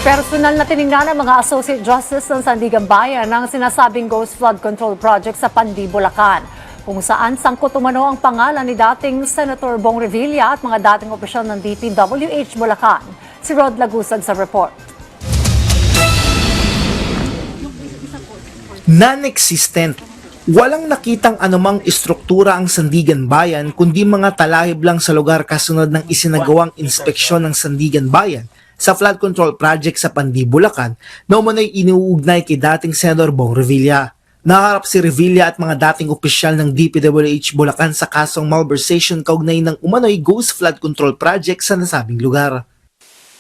Personal na tiningnan ng mga Associate Justice ng Sandigan Bayan ang sinasabing Ghost Flood Control Project sa Pandi, Bulacan, kung saan sangkot umano ang pangalan ni dating Senator Bong Revilla at mga dating opisyal ng DPWH Bulacan. Si Rod Lagusag sa report. Non-existent. Walang nakitang anumang istruktura ang Sandigan Bayan kundi mga talahib lang sa lugar kasunod ng isinagawang inspeksyon ng Sandigan Bayan sa flood control project sa Pandi, Bulacan na umano'y iniuugnay kay dating Senator Bong Revilla. Nakaharap si Revilla at mga dating opisyal ng DPWH Bulacan sa kasong malversation kaugnay ng umano'y ghost flood control project sa nasabing lugar.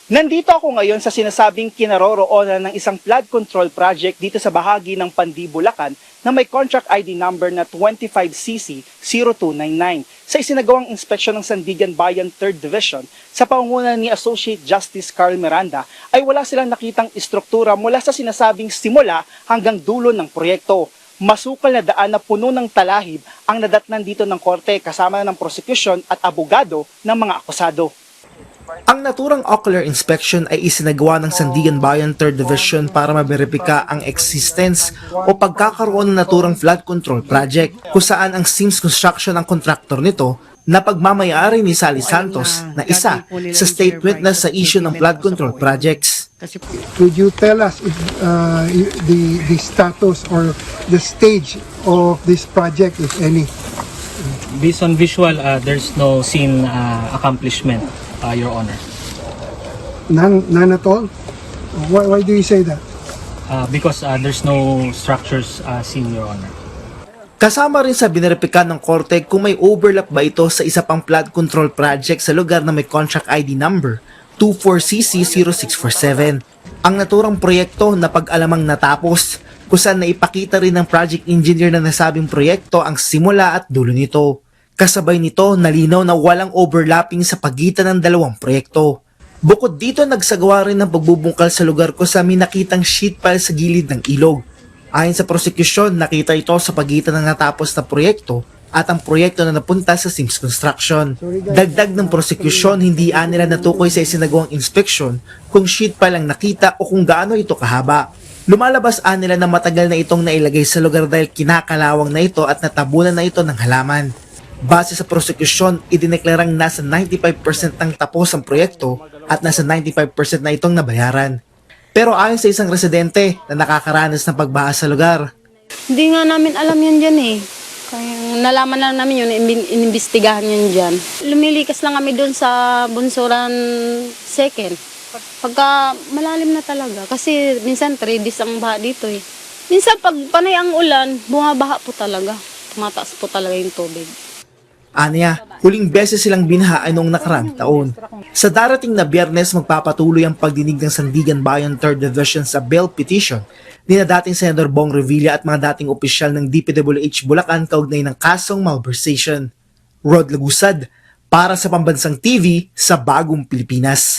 Nandito ako ngayon sa sinasabing kinaroroonan ng isang flood control project dito sa bahagi ng Pandi, Bulacan na may contract ID number na 25CC0299 sa isinagawang inspeksyon ng Sandigan Bayan 3rd Division sa pangunguna ni Associate Justice Carl Miranda ay wala silang nakitang istruktura mula sa sinasabing simula hanggang dulo ng proyekto. Masukal na daan na puno ng talahib ang nadatnan dito ng korte kasama ng prosecution at abogado ng mga akusado. Ang naturang ocular inspection ay isinagawa ng Sandigan Bayan 3rd Division para maberipika ang existence o pagkakaroon ng naturang flood control project kung saan ang Sims Construction ang kontraktor nito na pagmamayari ni Sally Santos na isa sa state witness sa issue ng flood control projects. Could you tell us if, the status or the stage of this project, if any? Based on visual, there's no scene accomplishment, Your Honor. None at all? Why do you say that? Because there's no structures seen, Your Honor. Kasama rin sa bineripika ng korte kung may overlap ba ito sa isa pang flood control project sa lugar na may contract ID number 24CC0647. Ang naturang proyekto na pag-alamang natapos kung saan naipakita rin ng project engineer na nasabing proyekto ang simula at dulo nito. Kasabay nito, nalinaw na walang overlapping sa pagitan ng dalawang proyekto. Bukod dito, nagsagawa rin ng pagbubungkal sa lugar kung saan may nakitang sheet pile sa gilid ng ilog. Ayon sa prosecution, nakita ito sa pagitan ng natapos na proyekto at ang proyekto na napunta sa Sims Construction. Dagdag ng prosecution, hindi nila natukoy sa isinagawang inspeksyon kung sheet pile ang nakita o kung gaano ito kahaba. Lumalabas nila na matagal na itong nailagay sa lugar dahil kinakalawang na ito at natabunan na ito ng halaman. Base sa prosecution, idineklarang nasa 95% ang tapos ang proyekto at nasa 95% na itong nabayaran. Pero ayon sa isang residente na nakakaranas ng pagbaha sa lugar, hindi nga namin alam yan dyan eh. Kaya nalaman lang namin yun, inimbestigahan yun dyan. Lumilikas lang kami doon sa Bunsuran 2nd. Pagka malalim na talaga, kasi minsan 3 days ang baha dito eh. Minsan pag panay ang ulan, bumabaha po talaga. Tumataas po talaga yung tubig. aniya, huling beses silang binahaan noong nakaraang taon. Sa darating na Biyernes, magpapatuloy ang pagdinig ng Sandigan Bayan 3rd Division sa bail petition ni na dating Senator Bong Revilla at mga dating opisyal ng DPWH Bulacan kaugnay ng kasong malversation. Rod Lagusad, para sa Pambansang TV sa Bagong Pilipinas.